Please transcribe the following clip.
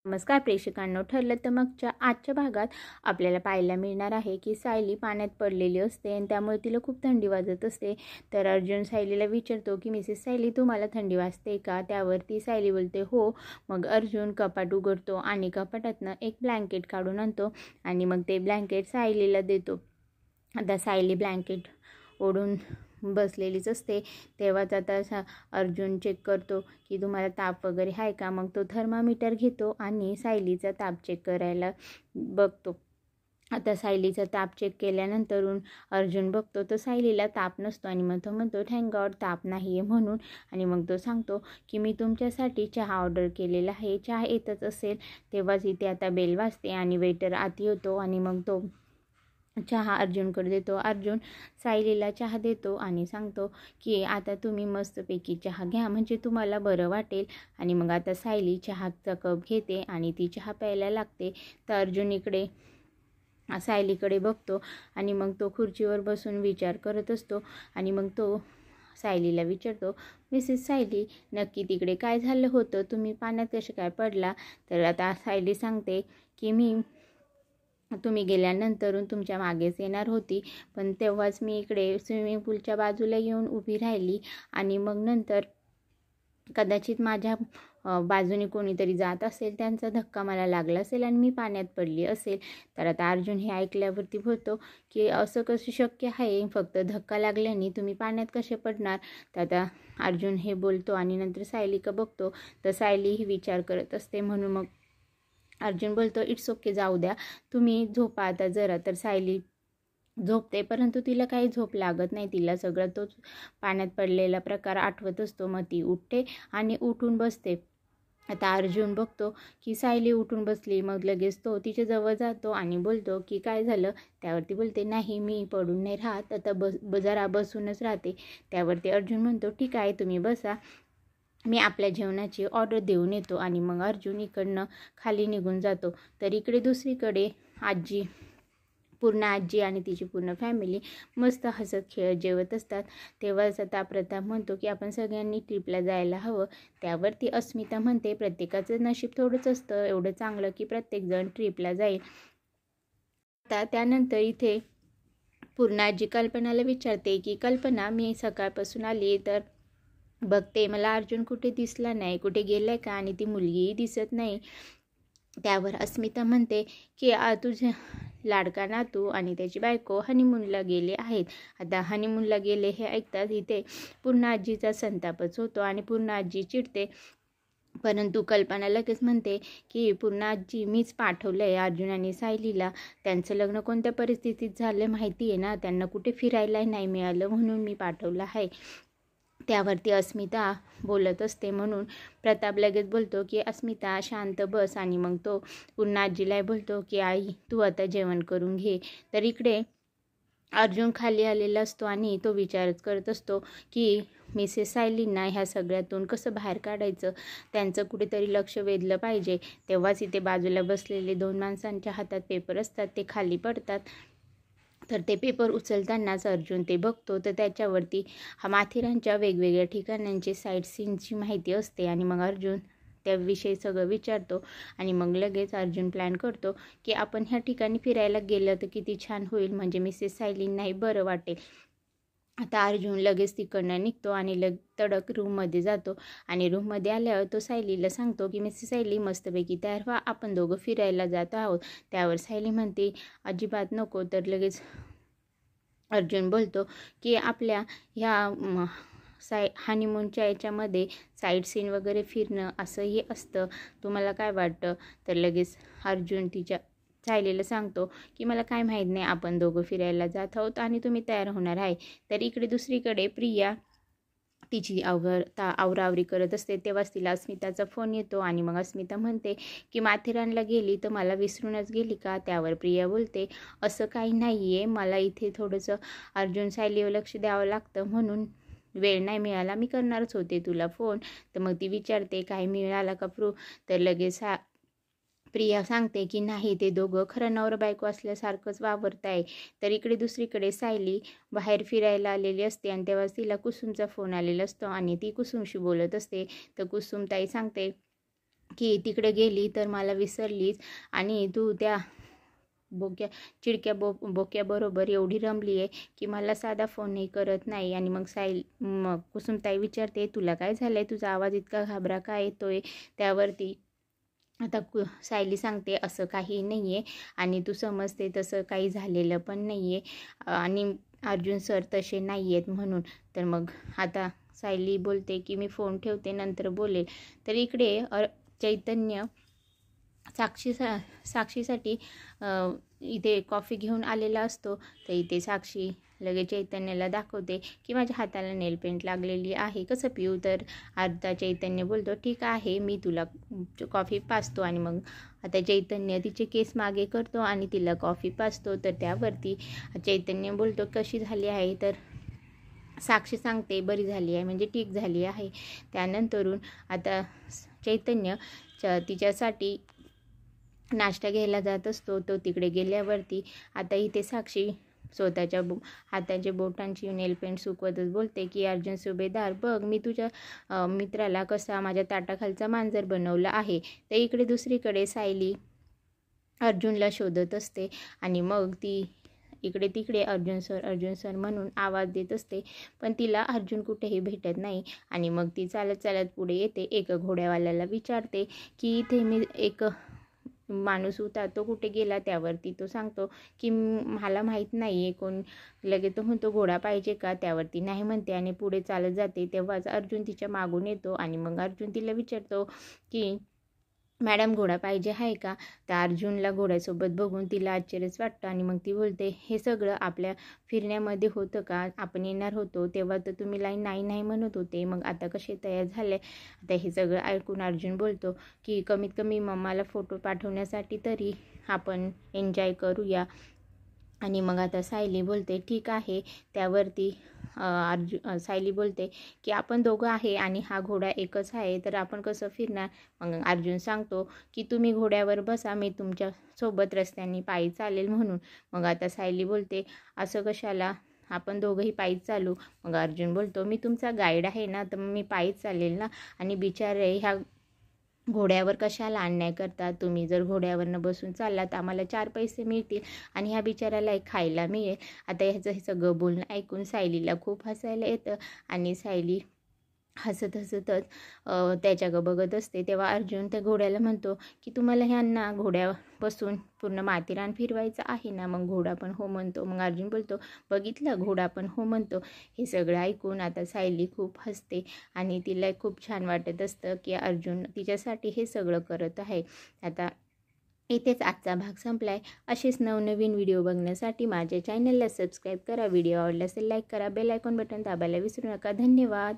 नमस्कार प्रेक्षकांनो, ठरलं तर मगच्या आजच्या भागात आपल्याला पाहायला मिळणार आहे की सायली पाण्यात पडलेली असते आणि त्यामुळे तिला खूप थंडी वाजत असते. तर अर्जुन सायलीला विचारतो की मिसेस सायली, तुम्हाला थंडी वाजते का? त्यावरती सायली बोलते हो. मग अर्जुन कपाट उघडतो आणि कपाटातनं एक ब्लँकेट काढून आणतो आणि मग ते ब्लँकेट सायलीला देतो. आता सायली ब्लँकेट ओढून बसलेलीच असते. तेव्हाच आता अर्जुन चेक करतो की तुम्हाला ताप वगैरे आहे का. मग तो थर्मामीटर घेतो आणि सायलीचा ताप चेक करायला बघतो. आता सायलीचा ताप चेक केल्यानंतरून अर्जुन बघतो तर सायलीला ताप नसतो आणि मग तो म्हणतो थँक गॉड ताप नाही आहे म्हणून. आणि मग तो सांगतो की मी तुमच्यासाठी चहा ऑर्डर केलेला आहे, चहा येतच असेल. तेव्हाच इथे आता बेल वाजते आणि वेटर आत येतो आणि मग तो चहा अर्जुनकडे देतो. अर्जुन सायलीला चहा देतो आणि सांगतो की आता तुम्ही मस्तपैकी चहा घ्या म्हणजे तुम्हाला बरं वाटेल. आणि मग आता सायली चहाचा कप घेते आणि ती चहा प्यायला लागते. तर अर्जुन इकडे सायलीकडे बघतो आणि मग तो खुर्चीवर बसून विचार करत असतो. आणि मग तो सायलीला विचारतो, मिसेस सायली नक्की तिकडे काय झालं होतं, तुम्ही पाण्यात कसे काय पडला? तर आता सायली सांगते की तुम्ही गेल्यानंतरून तुमच्या मागेच येणार होती, पण तेव्हाच मी इकडे स्विमिंग पूलच्या बाजूला येऊन उभी राहिली आणि मग नंतर कदाचित माझ्या बाजूने कोणीतरी जात असेल, त्यांचा धक्का मला लागला असेल आणि मी पाण्यात पडली असेल. तर आता अर्जुन हे ऐकल्यावरती बोलतो की असं कसं शक्य आहे, फक्त धक्का लागल्याने तुम्ही पाण्यात कसे पडणार? तर आता अर्जुन हे बोलतो आणि नंतर सायलीका बघतो तर सायली ही विचार करत असते. म्हणून मग अर्जुन बोलतो इट्स ओके, जाऊ द्या, तुम्ही झोपा आता जरा. तर सायली झोपते, परंतु तिला काही झोप लागत नाही. तिला सगळं तोच पाण्यात पडलेला प्रकार आठवत असतो. मग ती उठते आणि उठून बसते. आता अर्जुन बघतो की सायली उठून बसली. मग लगेच तो तिच्याजवळ जातो आणि बोलतो की काय झालं? त्यावरती बोलते नाही, मी पडून नाही राहत, आता जरा बसूनच राहते. त्यावरती अर्जुन म्हणतो ठीक आहे, तुम्ही बसा, मी आपल्या जेवणाची ऑर्डर देऊन येतो. आणि मग अर्जुन इकडनं खाली निघून जातो. तर इकडे दुसरीकडे पूर्ण आजी आणि तिची पूर्ण फॅमिली मस्त हसत खेळत जेवत असतात. तेव्हाच आता प्रताप म्हणतो की आपण सगळ्यांनी ट्रिपला जायला हवं. त्यावरती अस्मिता म्हणते प्रत्येकाचं नशीब थोडंच असतं एवढं चांगलं की प्रत्येकजण ट्रिपला जाईल. आता त्यानंतर इथे पूर्ण आजी कल्पनाला विचारते की कल्पना, मी सकाळपासून आली तर बघते मला अर्जुन कुठे दिसला नाही, कुठे गेलाय का? आणि ती मुलगीही दिसत नाही. त्यावर अस्मिता म्हणते की तुझे लाडका नातू आणि त्याची बायको हनीमूनला गेले आहेत. आता हनीमूनला गेले हे ऐकतात इथे पूर्ण आजीचा संतापच होतो आणि पूर्ण आजी चिडते. परंतु कल्पना लगेच म्हणते की पूर्ण आजी, मीच पाठवलं आहे अर्जुन आणि सायलीला. त्यांचं लग्न कोणत्या परिस्थितीत झालं माहिती आहे ना, त्यांना कुठे फिरायला नाही मिळालं म्हणून मी पाठवलं आहे. त्यावरती अस्मिता बोलत असते. म्हणून प्रताप लगेच बोलतो की अस्मिता शांत बस. आणि मग तो पुन्हा आजीला बोलतो की आई, तू आता जेवण करून घे. तर इकडे अर्जुन खाली आलेला असतो आणि तो विचारच करत असतो की मिसेस सायलींना ह्या सगळ्यातून कसं बाहेर काढायचं, त्यांचं कुठेतरी लक्ष वेधलं पाहिजे. तेव्हाच इथे बाजूला बसलेले 2 माणसांच्या हातात पेपर असतात, ते खाली पडतात. तर ते पेपर उचलतानाच अर्जुन ते बघतो तर त्याच्यावरती माथेरानच्या वेगवेगळ्या ठिकाणांची साईट सीनची माहिती असते. आणि मग अर्जुन त्याविषयी सगळं विचारतो आणि मग लगेच अर्जुन प्लॅन करतो की आपण ह्या ठिकाणी फिरायला गेलं तर किती छान होईल, म्हणजे मिसेस सायलींनाही बरं वाटेल. आता अर्जुन लगेच तिकडनं निघतो आणि तडक रूममध्ये जातो. आणि रूममध्ये आल्यावर तो सायलीला सांगतो की मिसेस सायली मस्तपैकी तयार व्हा, आपण दोघं फिरायला जात आहोत. त्यावर सायली म्हणते अजिबात नको. तर लगेच अर्जुन बोलतो की आपल्या ह्या हनीमूनच्या याच्यामध्ये साईट सीन वगैरे फिरणं असंही असतं, तुम्हाला काय वाटतं? तर लगेच अर्जुन तिच्या सायलीला सांगतो की मला काय माहीत नाही, आपण दोघं फिरायला जात आहोत आणि तुम्ही तयार होणार आहे. तर इकडे दुसरीकडे प्रिया तिची आवरावरी करत असते. तेव्हाच तिला अस्मिताचा फोन येतो आणि मग अस्मिता म्हणते की माथेरानला गेली तर मला विसरूनच गेली का? त्यावर प्रिया बोलते असं काही नाही आहे, मला इथे थोडंसं अर्जुन सायलीवर लक्ष द्यावं लागतं म्हणून वेळ नाही मिळाला, मी करणारच होते तुला फोन. तर मग ती विचारते काही मिळाला का प्रूफ? तर लगेच प्रिया सांगते की नाही, ते दोघं खरं नवरा बायको असल्यासारखंच वावरत आहे. तर इकडे दुसरीकडे सायली बाहेर फिरायला आलेली असते आणि तेव्हाच तिला कुसुमचा फोन आलेला असतो आणि ती कुसुमशी बोलत असते. तर कुसुम ताई सांगते की तिकडे गेली तर मला विसरलीच आणि तू त्या चिडक्या बोक्याबरोबर एवढी रमली आहे की मला साधा फोनही करत नाही. आणि मग कुसुमताई विचारते, तुला काय झालं आहे, तुझा आवाज इतका घाबरा का येतोय? त्यावरती आता सायली सांगते, असं काही नाही आहे आणि तू समजते तसं काही झालेलं पण नाही आहे आणि अर्जुन सर तसे नाही आहेत म्हणून. तर मग आता सायली बोलते की मी फोन ठेवते, नंतर बोलेल. तर इकडे चैतन्य साक्षीसाठी इथे कॉफी घेऊन आलेला असतो. तर इथे साक्षी लगेच चैतन्याला दाखवते की माझ्या हाताला नेल पेंट लागलेली आहे, कसं पिऊ? तर अर्धा चैतन्य बोलतो ठीक आहे, मी तुला कॉफी पाजतो. आणि मग आता चैतन्य तिचे केस मागे करतो आणि तिला कॉफी पाजतो. तर त्यावरती चैतन्य बोलतो कशी झाली आहे? तर साक्षी सांगते बरी झाली आहे, म्हणजे ठीक झाली आहे. त्यानंतरून आता चैतन्य तिच्यासाठी नाश्ता घ्यायला जात असतो. तो तिकडे गेल्यावरती आता इथे साक्षी स्वतःच्या हाताच्या बोटांची नेल पेंट सुकवतच बोलते की अर्जुन सुभेदार बघ, मी तुझ्या मित्राला कसा माझ्या ताटाखालचा मांजर बनवला आहे. तर इकडे दुसरीकडे सायली अर्जुनला शोधत असते आणि मग ती इकडे तिकडे अर्जुन सर म्हणून आवाज देत असते, पण तिला अर्जुन कुठेही भेटत नाही. आणि मग ती चालत चालत पुढे येते. एक घोड्यावाल्याला विचारते की इथे मी एक माणूस होता, तो कुठे गेला? त्यावरती तो सांगतो की मला माहीत नाही आहे कोण. लगेच तो म्हणतो घोडा पाहिजे का? त्यावरती नाही म्हणते आणि पुढे चालत जाते. तेव्हाच अर्जुन तिच्या मागून येतो आणि मग अर्जुन तिला विचारतो की मॅडम घोडा पाहिजे आहे का? तर अर्जुनला घोड्यासोबत बघून तिला आश्चर्यच वाटतं आणि मग ती बोलते, हे सगळं आपल्या फिरण्यामध्ये होतं का? आपण येणार होतो तेव्हा तर तुम्ही नाही नाही म्हणत होते, मग आता कसे तयार झाले? आता हे सगळं ऐकून अर्जुन बोलतो की कमीत कमी मम्माला फोटो पाठवण्यासाठी तरी आपण एन्जॉय करूया. आणि मग आता सायली बोलते ठीक आहे. त्यावरती सायली बोलते की आपण दोघं आहे आणि हा घोडा एकच आहे, तर आपण कसं फिरणार? मग अर्जुन सांगतो की तुम्ही घोड्यावर बसा, मी तुमच्या सोबत रस्त्याने पायी चालेल म्हणून. मग आता सायली बोलते असं कशाला, आपण दोघंही पायीच चालू. मग अर्जुन बोलतो मी तुमचा गाईड आहे ना, तर मी पायीच चालेल ना. आणि बिचारे ह्या घोड्यावर कशाला अन्याय करतात? तुम्ही जर घोड्यावरनं बसून चाललात आम्हाला 4 पैसे मिळतील आणि ह्या बिचाऱ्याला एक खायला मिळेल. आता ह्याचं हे सगळं बोलणं ऐकून सायलीला खूप हसायला येतं आणि सायली हसतच त्याच्याकडं बघत असते. तेव्हा अर्जुन त्या घोड्याला म्हणतो की तुम्हाला ह्यांना घोड्यावर बसून पूर्ण माथेरान फिरवायचं आहे ना? मग घोडा पण हो म्हणतो. मग अर्जुन बोलतो बघितलं, घोडा पण हो म्हणतो. हे सगळं ऐकून आता सायली खूप हसते आणि तिला खूप छान वाटत असतं की अर्जुन तिच्यासाठी हे सगळं करत आहे. आता इथेच आजचा भाग संपला आहे. असेच नवनवीन व्हिडिओ बघण्यासाठी माझ्या चॅनलला सबस्क्राईब करा. व्हिडिओ आवडला असेल लाईक करा. बेल आयकॉन बटन दाबायला विसरू नका. धन्यवाद.